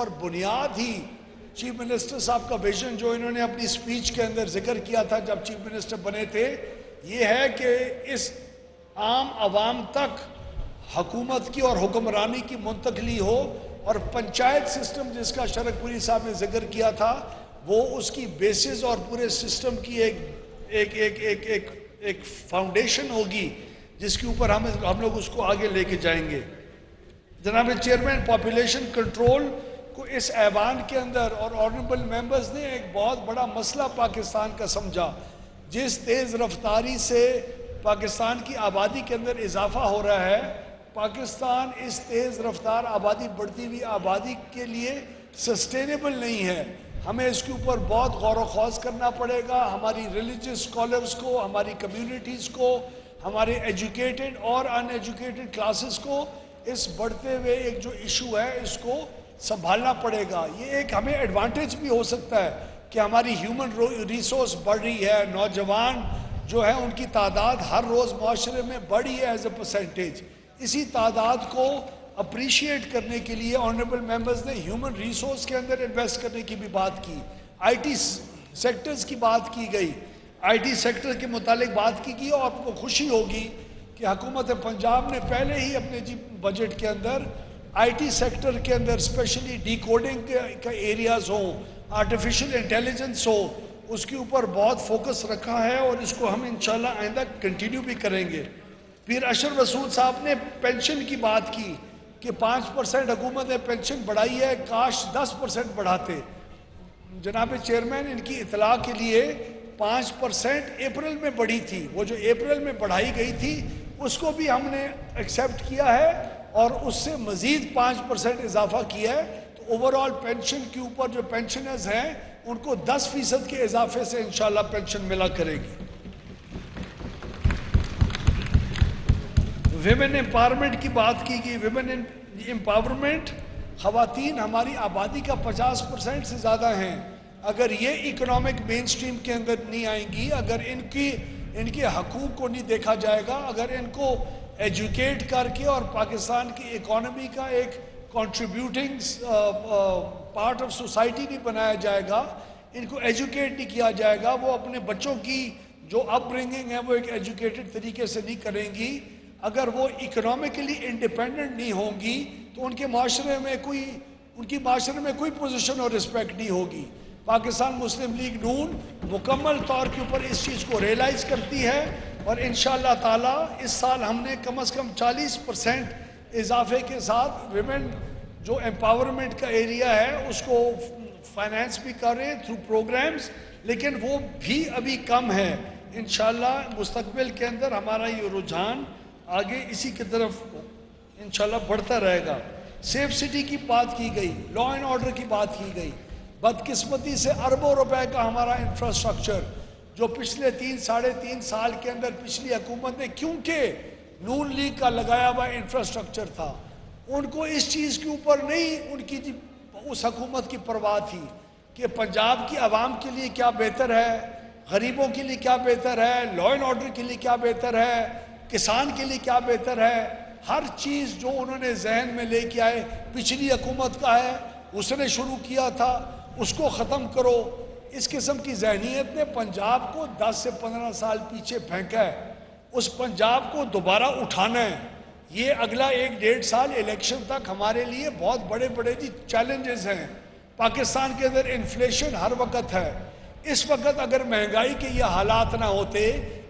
اور بنیاد ہی chief minister صاحب کا ویژن جو انہوں نے اپنی سپیچ کے اندر ذکر کیا تھا جب چیف منسٹر بنے تھے، یہ ہے کہ اس عام عوام تک حکومت کی اور حکمرانی کی منتقلی ہو، اور پنچایت سسٹم جس کا شرک پوری صاحب نے ذکر کیا تھا وہ اس کی بیسز اور پورے سسٹم کی ایک فاؤنڈیشن ہوگی جس کے اوپر ہم لوگ اس کو آگے لے کے جائیں گے۔ جناب چیئرمین، پاپولیشن کنٹرول کو اس ایوان کے اندر اور آنریبل ممبرز نے ایک بہت بڑا مسئلہ پاکستان کا سمجھا۔ جس تیز رفتاری سے پاکستان کی آبادی کے اندر اضافہ ہو رہا ہے، پاکستان اس تیز رفتار آبادی بڑھتی ہوئی آبادی کے لیے سسٹینیبل نہیں ہے۔ ہمیں اس کے اوپر بہت غور و خوض کرنا پڑے گا، ہماری ریلیجس اسکالرز کو، ہماری کمیونٹیز کو، ہمارے ایجوکیٹڈ اور ان ایجوکیٹڈ کلاسز کو اس بڑھتے ہوئے ایک جو ایشو ہے اس کو سنبھالنا پڑے گا۔ یہ ایک ہمیں ایڈوانٹیج بھی ہو سکتا ہے کہ ہماری ہیومن ریسورس بڑھ رہی ہے، نوجوان جو ہے ان کی تعداد ہر روز معاشرے میں بڑھی ہے ایز اے پرسنٹیج۔ اسی تعداد کو اپریشیٹ کرنے کے لیے آنریبل ممبرز نے ہیومن ریسورس کے اندر انویسٹ کرنے کی بھی بات کی، آئی ٹی سیکٹرز کی بات کی گئی، آئی ٹی سیکٹر کے متعلق بات کی گئی، اور آپ کو خوشی ہوگی کہ حکومت پنجاب نے پہلے ہی اپنے بجٹ کے اندر آئی ٹی سیکٹر کے اندر اسپیشلی ڈی کوڈنگ کا ایریاز ہوں، آرٹیفیشل انٹیلیجنس ہو، اس کے اوپر بہت فوکس رکھا ہے، اور اس کو ہم انشاءاللہ آئندہ کنٹینیو بھی کریں گے۔ پھر اشرف رسول صاحب نے پینشن کی بات کی کہ 5% حکومت نے پینشن بڑھائی ہے، کاش 10% بڑھاتے۔ جناب چیئرمین، ان کی اطلاع کے لیے 5% اپریل میں بڑھی تھی، وہ جو اپریل میں بڑھائی گئی تھی اس کو بھی ہم نے ایکسیپٹ کیا ہے اور اس سے مزید 5% اضافہ کیا ہے، تو اوورآل پینشن کے اوپر جو پینشنرز ہیں ان کو 10% کے اضافے سے انشاءاللہ پینشن ملا کرے گی۔ ویمن امپاورمنٹ کی بات کی گئی، ویمن امپاورمنٹ، خواتین ہماری آبادی کا 50% سے زیادہ ہیں، اگر یہ اکنامک مین سٹریم کے اندر نہیں آئیں گی، اگر ان کے حقوق کو نہیں دیکھا جائے گا، اگر ان کو ایجوکیٹ کر کے اور پاکستان کی اکانومی کا ایک کنٹریبیوٹنگ پارٹ آف سوسائٹی نہیں بنایا جائے گا، ان کو ایجوکیٹ نہیں کیا جائے گا، وہ اپنے بچوں کی جو اپ برنگنگ ہے وہ ایک ایجوکیٹڈ طریقے سے نہیں کریں گی، اگر وہ اکنامکلی انڈیپینڈنٹ نہیں ہوں گی تو ان کے معاشرے میں کوئی پوزیشن اور رسپیکٹ نہیں ہوگی۔ پاکستان مسلم لیگ نون مکمل طور کے اوپر اس چیز کو ریئلائز کرتی ہے، اور انشاءاللہ تعالی اس سال ہم نے کم از کم 40% اضافے کے ساتھ ویمن جو امپاورمنٹ کا ایریا ہے اس کو فائنینس بھی کر رہے ہیں تھرو پروگرامز، لیکن وہ بھی ابھی کم ہے۔ انشاءاللہ مستقبل کے اندر ہمارا یہ رجحان آگے اسی کی طرف انشاءاللہ بڑھتا رہے گا۔ سیف سٹی کی بات کی گئی، لا اینڈ آرڈر کی بات کی گئی، بدقسمتی سے اربوں روپے کا ہمارا انفراسٹرکچر جو پچھلے 3-3.5 سال کے اندر پچھلی حکومت نے، کیونکہ نون لیگ کا لگایا ہوا انفراسٹرکچر تھا، ان کو اس چیز کے اوپر نہیں ان کی اس حکومت کی پرواہ تھی کہ پنجاب کی عوام کے لیے کیا بہتر ہے، غریبوں کے لیے کیا بہتر ہے، لا اینڈ آرڈر کے لیے کیا بہتر ہے، کسان کے لیے کیا بہتر ہے۔ ہر چیز جو انہوں نے ذہن میں لے کے آئے، پچھلی حکومت کا ہے، اس نے شروع کیا تھا، اس کو ختم کرو۔ اس قسم کی ذہنیت نے پنجاب کو 10 سے 15 سال پیچھے پھینکا ہے، اس پنجاب کو دوبارہ اٹھانا ہے۔ یہ اگلا 1-1.5 سال الیکشن تک ہمارے لیے بہت بڑے چیلنجز ہیں۔ پاکستان کے اندر انفلیشن ہر وقت ہے، اس وقت اگر مہنگائی کے یہ حالات نہ ہوتے،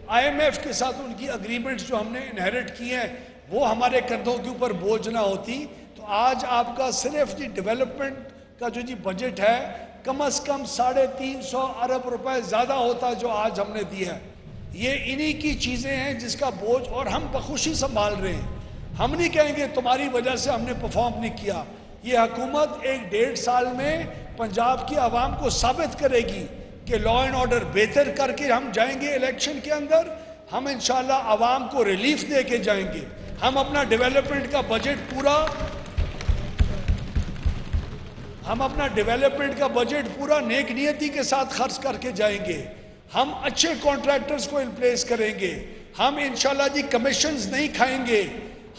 آئی ایم ایف کے ساتھ ان کی اگریمنٹس جو ہم نے انہیرٹ کی ہیں وہ ہمارے کندھوں کے اوپر بوجھ نہ ہوتی، تو آج آپ کا صرف ڈیولپمنٹ کا جو بجٹ ہے کم از کم 350 ارب روپے زیادہ ہوتا جو آج ہم نے دیا ہے۔ یہ انہی کی چیزیں ہیں جس کا بوجھ، اور ہم بخوشی سنبھال رہے ہیں۔ ہم نہیں کہیں گے تمہاری وجہ سے ہم نے پرفارم نہیں کیا۔ یہ حکومت 1-1.5 سال میں پنجاب کی عوام کو ثابت کرے گی کہ لا اینڈ آرڈر بہتر کر کے ہم جائیں گے الیکشن کے اندر، ہم انشاءاللہ عوام کو ریلیف دے کے جائیں گے، ہم اپنا ڈیولپمنٹ کا بجٹ پورا نیک نیتی کے ساتھ خرچ کر کے جائیں گے، ہم اچھے کانٹریکٹرز کو ان پلیس کریں گے، ہم انشاءاللہ کمیشنز نہیں کھائیں گے،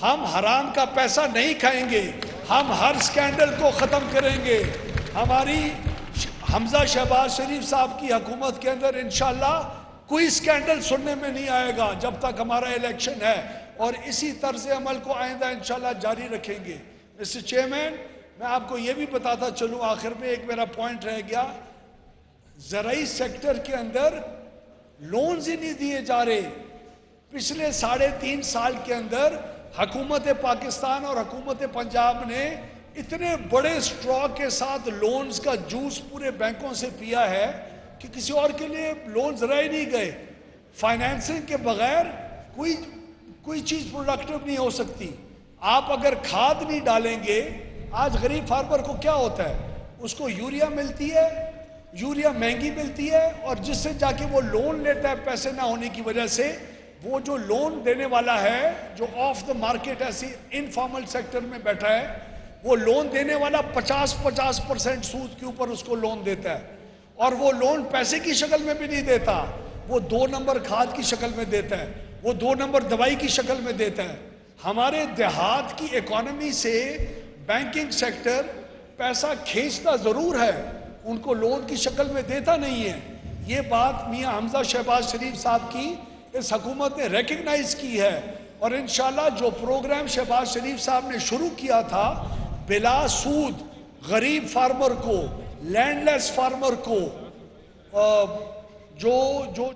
ہم حرام کا پیسہ نہیں کھائیں گے، ہم ہر سکینڈل کو ختم کریں گے. ہماری حمزہ شہباز شریف صاحب کی حکومت کے اندر انشاءاللہ کوئی سکینڈل سننے میں نہیں آئے گا جب تک ہمارا الیکشن ہے, اور اسی طرز عمل کو آئندہ انشاءاللہ جاری رکھیں گے. مسٹر چیئرمین, میں آپ کو یہ بھی بتاتا چلوں, آخر میں ایک میرا پوائنٹ رہ گیا, زرعی سیکٹر کے اندر لونز ہی نہیں دیے جا رہے. پچھلے 3.5 سال کے اندر حکومت پاکستان اور حکومت پنجاب نے اتنے بڑے اسٹرا کے ساتھ لونز کا جوس پورے بینکوں سے پیا ہے کہ کسی اور کے لیے لونز رہ نہیں گئے. فائنینسنگ کے بغیر کوئی چیز پروڈکٹیو نہیں ہو سکتی. آپ اگر کھاد نہیں ڈالیں گے, آج غریب فارمر کو کیا ہوتا ہے, اس کو یوریا ملتی ہے, یوریا مہنگی ملتی ہے, اور جس سے جا کے وہ لون لیتا ہے پیسے نہ ہونے کی وجہ سے, وہ جو لون دینے والا ہے جو آف دا مارکیٹ ایسی انفارمل سیکٹر میں بیٹھا ہے, وہ لون دینے والا 50% سود کے اوپر اس کو لون دیتا ہے, اور وہ لون پیسے کی شکل میں بھی نہیں دیتا, وہ 2 نمبر کھاد کی شکل میں دیتا ہے, وہ 2 نمبر دوائی کی شکل میں دیتا ہے. ہمارے دیہات کی اکانومی سے بینکنگ سیکٹر پیسہ کھینچتا ضرور ہے, ان کو لون کی شکل میں دیتا نہیں ہے. یہ بات میاں حمزہ شہباز شریف صاحب کی اس حکومت نے ریکگنائز کی ہے, اور انشاءاللہ جو پروگرام شہباز شریف صاحب نے شروع کیا تھا, بلا سود غریب فارمر کو, لینڈ لیس فارمر کو, جو